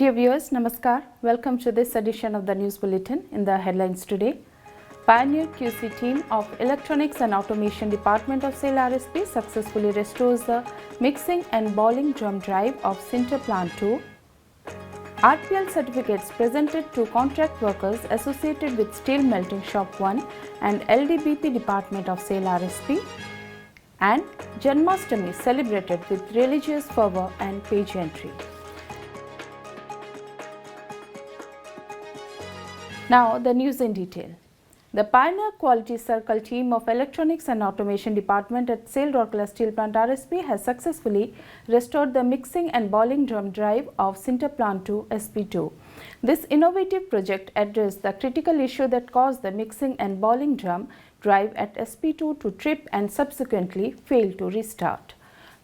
Dear viewers, Namaskar. Welcome to this edition of the News Bulletin. In the headlines today, Pioneer QC team of Electronics and Automation Department of SAIL RSP successfully restores the mixing and balling drum drive of Sinter Plant 2. RPL certificates presented to contract workers associated with Steel Melting Shop 1 and LDBP Department of SAIL RSP. And Janmashtami celebrated with religious fervour and pageantry. Now the news in detail. The Pioneer Quality Circle team of Electronics and Automation Department at SAIL Rourkela Steel Plant RSP has successfully restored the mixing and balling drum drive of Sinter Plant 2 SP2. This innovative project addressed the critical issue that caused the mixing and balling drum drive at SP2 to trip and subsequently fail to restart.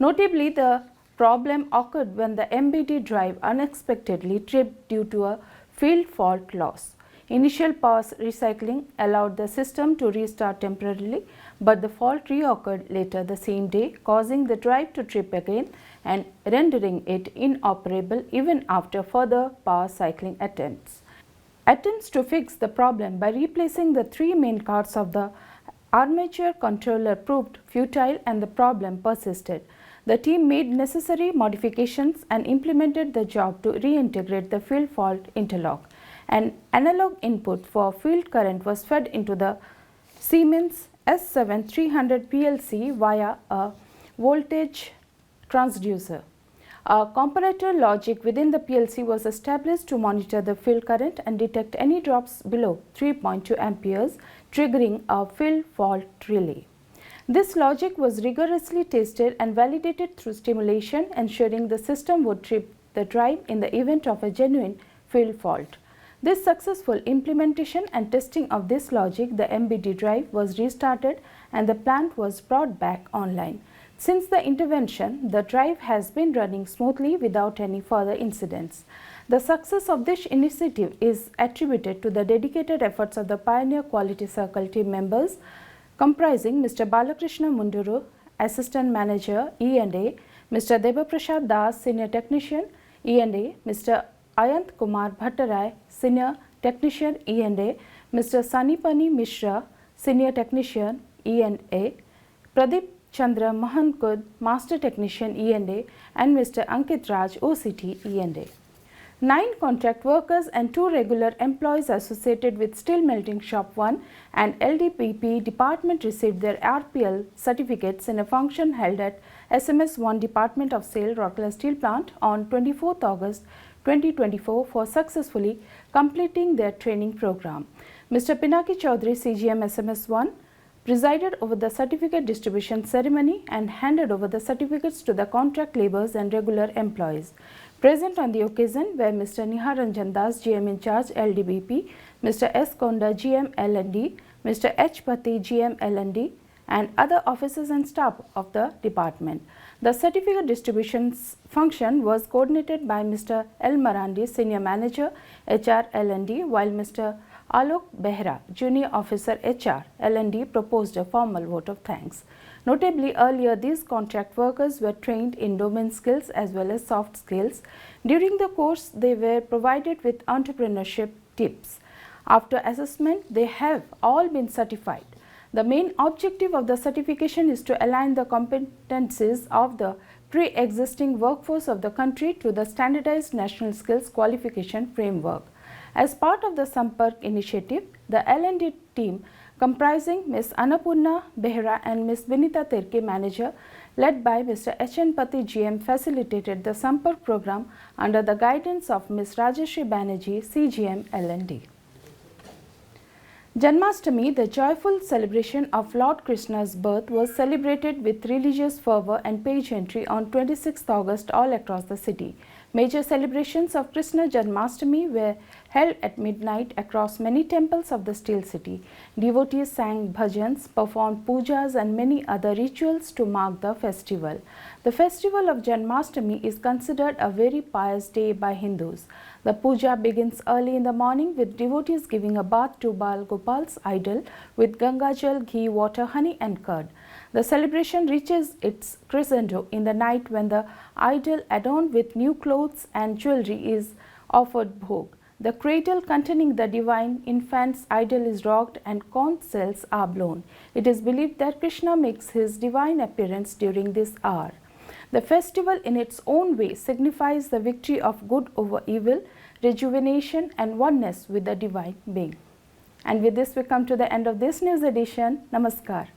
Notably, the problem occurred when the MBD drive unexpectedly tripped due to a field fault loss. Initial power recycling allowed the system to restart temporarily, but the fault reoccurred later the same day, causing the drive to trip again and rendering it inoperable even after further power cycling attempts. Attempts to fix the problem by replacing the three main cards of the armature controller proved futile and the problem persisted. The team made necessary modifications and implemented the job to reintegrate the field fault interlock. An analog input for field current was fed into the Siemens S7 300 PLC via a voltage transducer. A comparator logic within the PLC was established to monitor the field current and detect any drops below 3.2 amperes, triggering a field fault relay. This logic was rigorously tested and validated through simulation, ensuring the system would trip the drive in the event of a genuine field fault. This successful implementation and testing of this logic, the MBD drive was restarted and the plant was brought back online. Since the intervention, the drive has been running smoothly without any further incidents. The success of this initiative is attributed to the dedicated efforts of the Pioneer Quality Circle team members, comprising Mr. Balakrishna Munduru, Assistant Manager E&A, Mr. Debaprasad Das, Senior Technician E&A, Mr. Ayant Kumar Bhattarai, Senior Technician E&A, Mr. Sanipani Mishra, Senior Technician E&A, Pradeep Chandra Mahankud, Master Technician E&A, and Mr. Ankit Raj, OCT E&A. 9 contract workers and 2 regular employees associated with Steel Melting Shop 1 and LDBP Department received their RPL certificates in a function held at SMS 1 Department of SAIL Rourkela Steel Plant on 24th August 2024 for successfully completing their training program. Mr. Pinaki Chaudhary, CGM SMS 1, presided over the certificate distribution ceremony and handed over the certificates to the contract labourers and regular employees. Present on the occasion were Mr. Niharanjan Das, GM in charge LDBP, Mr. S. Konda, GM L&D, Mr. H. Pati, GM L&D, and other officers and staff of the department. The certificate distribution function was coordinated by Mr. L. Marandi, Senior Manager HR L&D, while Mr. Alok Behra, Junior Officer HR L&D, proposed a formal vote of thanks. Notably, earlier these contract workers were trained in domain skills as well as soft skills. During the course, they were provided with entrepreneurship tips. After assessment, they have all been certified. The main objective of the certification is to align the competencies of the pre-existing workforce of the country to the standardized national skills qualification framework. As part of the Sampark initiative, the L&D team comprising Ms. Annapurna Behra and Ms. Vinita Terke, manager, led by Mr. H.N. Pati, GM, facilitated the Sampark program under the guidance of Ms. Rajeshri Banerjee, CGM L&D. Janmashtami, the joyful celebration of Lord Krishna's birth, was celebrated with religious fervour and pageantry on 26th August all across the city. Major celebrations of Krishna Janmashtami were held at midnight across many temples of the Steel City. Devotees sang bhajans, performed pujas and many other rituals to mark the festival. The festival of Janmashtami is considered a very pious day by Hindus. The puja begins early in the morning with devotees giving a bath to Bal Gopal's idol with Ganga Jal, ghee, water, honey and curd. The celebration reaches its crescendo in the night when the idol, adorned with new clothes and jewelry, is offered bhog. The cradle containing the divine infant's idol is rocked and conch shells are blown. It is believed that Krishna makes his divine appearance during this hour. The festival in its own way signifies the victory of good over evil, rejuvenation and oneness with the divine being. And with this we come to the end of this news edition. Namaskar.